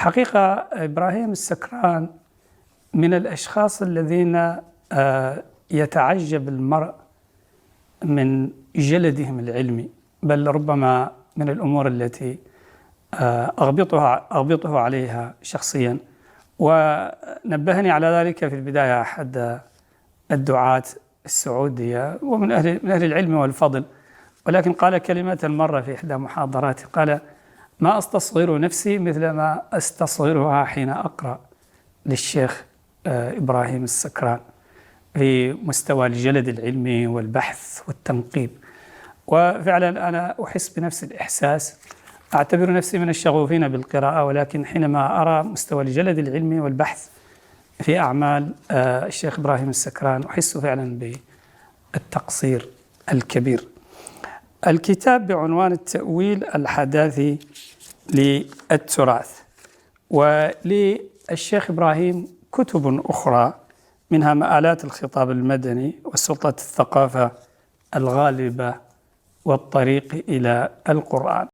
حقيقة إبراهيم السكران من الأشخاص الذين يتعجب المرء من جلدهم العلمي، بل ربما من الأمور التي أغبطه عليها شخصيا. ونبهني على ذلك في البداية أحد الدعاة السعودية ومن أهل العلم والفضل، ولكن قال كلمة مرة في إحدى محاضراته، قال: ما أستصغر نفسي مثل ما أستصغرها حين أقرأ للشيخ إبراهيم السكران في مستوى الجلد العلمي والبحث والتنقيب. وفعلا أنا أحس بنفس الإحساس، أعتبر نفسي من الشغوفين بالقراءة، ولكن حينما أرى مستوى الجلد العلمي والبحث في أعمال الشيخ إبراهيم السكران أحس فعلا بالتقصير الكبير. الكتاب بعنوان التأويل الحداثي للتراث، وللشيخ إبراهيم كتب أخرى منها مآلات الخطاب المدني وسلطة الثقافة الغالبة والطريق إلى القرآن.